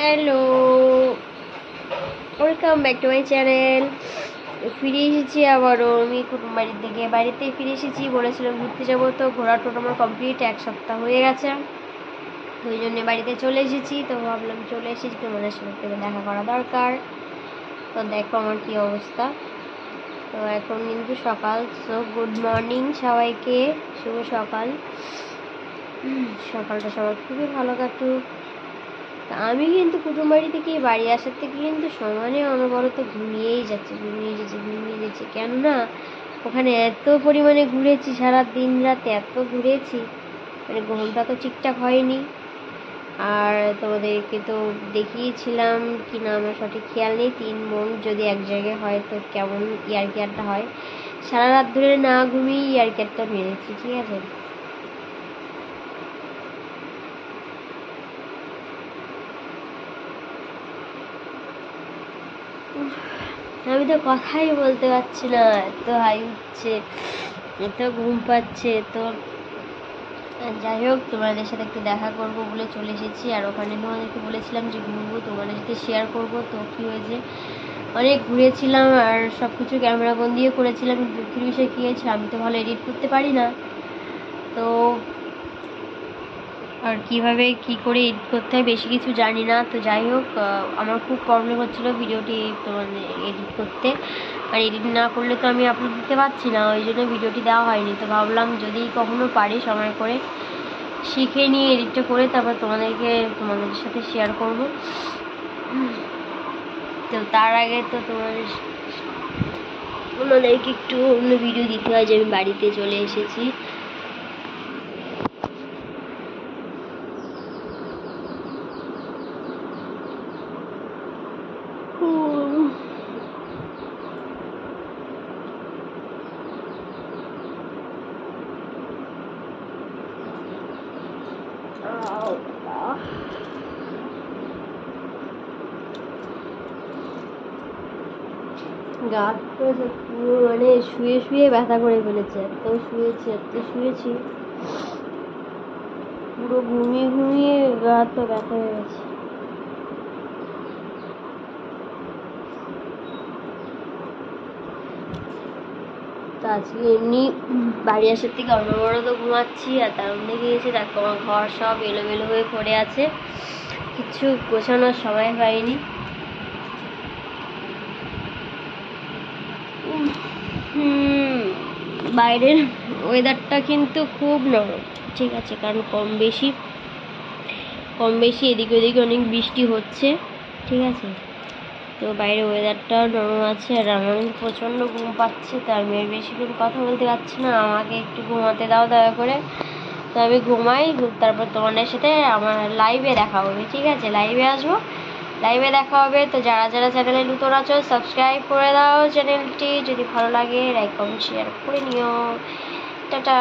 Hello, welcome back to my channel. ফিরে এসেছি আবারও আমি কুটুমবাড়ির দিকে। বাড়িতে ফিরে এসেছি, বলেছিলাম ঘুরতে যাবো, তো ঘোরা টোটো আমার কমপ্লিট, 1 সপ্তাহ হয়ে গেছে। তো ওই জন্যে বাড়িতে চলে এসেছি। তো ভাবলাম চলে এসেছি, তোমাদের সাথে দেখা করা দরকার। তো দেখো আমার কী অবস্থা। তো এখন কিন্তু সকাল। সো গুড মর্নিং সবাইকে, শুভ সকাল। সকালটা সবার খুবই ভালো কাটুক। আমি কিন্তু কুটুমবাড়ি থেকে বাড়ি আসার থেকে কিন্তু সমানে অনবরত ঘুমিয়েই যাচ্ছে। কেননা ওখানে এত পরিমাণে ঘুরেছি, সারা দিন রাত এত ঘুরেছি, মানে ঘুমটা তো ঠিকঠাক হয়নি। আর তোমাদেরকে তো দেখিয়েছিলাম কি না আমার সঠিক খেয়াল নেই, 3 বোন যদি এক জায়গায় হয় তো কেমন ইয়ার্কি আড্ডা হয়। সারা রাত ধরে না ঘুমিয়ে ইয়ার্কি আড্ডা মেরেছি, ঠিক আছে। আমি তো কথাই বলতে পারছি না, এত হাই উঠছে, এত ঘুম পাচ্ছে। তো যাই হোক, তোমাদের সাথে একটু দেখা করবো বলে চলে এসেছি। আর ওখানে তোমাদেরকে বলেছিলাম যে ঘুরবো, তোমাদের সাথে শেয়ার করবো। তো কী হয়েছে, অনেক ঘুরেছিলাম আর সব কিছু ক্যামেরা বন্দিও করেছিলাম। দুঃখের বিষয় কী হয়েছে, আমি তো ভালো এডিট করতে পারি না। তো আর কীভাবে কী করে এডিট করতে হয় বেশি কিছু জানি না। তো যাই হোক, আমার খুব প্রবলেম হচ্ছিলো ভিডিওটি মানে এডিট করতে। আর এডিট না করলে তো আমি আপলোড দিতে পারছি না, ওই জন্য ভিডিওটি দেওয়া হয়নি। তো ভাবলাম যদি কখনো পারি সময় করে শিখে নিয়ে এডিটটা করে তারপর তোমাদের সাথে শেয়ার করব। তো তার আগে তো তোমাদেরকে একটু অন্য ভিডিও দিতে হয় যে আমি বাড়িতে চলে এসেছি। গাছটা মানে শুয়ে শুয়ে ব্যথা করে ফেলেছে, এত শুয়েছি পুরো ঘুমিয়ে ঘুমিয়ে গা তো ব্যথা হয়ে গেছে। তো আজকে এমনি বাড়ি আসার থেকে অনবরত ঘুমাচ্ছি, আর তার মধ্যে গিয়েছে দেখো আমার ঘর সব এলোমেলো হয়ে পড়ে আছে, কিছু গোছানোর সময় পাইনি। বাইরের ওয়েদারটা কিন্তু খুব নরম, ঠিক আছে, কারণ কম বেশি এদিক ওদিকে অনেক বৃষ্টি হচ্ছে, ঠিক আছে। তো বাইরে ওয়েদারটাও নরম আছে, আর আমার প্রচণ্ড ঘুম পাচ্ছে। তো আমি আর বেশিক্ষণ কথা বলতে পারছি না, আমাকে একটু ঘুমাতে দাও দয়া করে। তো আমি ঘুমাই, তারপর তোমাদের সাথে আমার লাইভে দেখা হবে, ঠিক আছে। লাইভে দেখা হবে। তো যারা চ্যানেলে নতুন আছো সাবস্ক্রাইব করে দাও চ্যানেলটি, যদি ভালো লাগে লাইক কমেন্ট শেয়ার করে নিও। টাটা।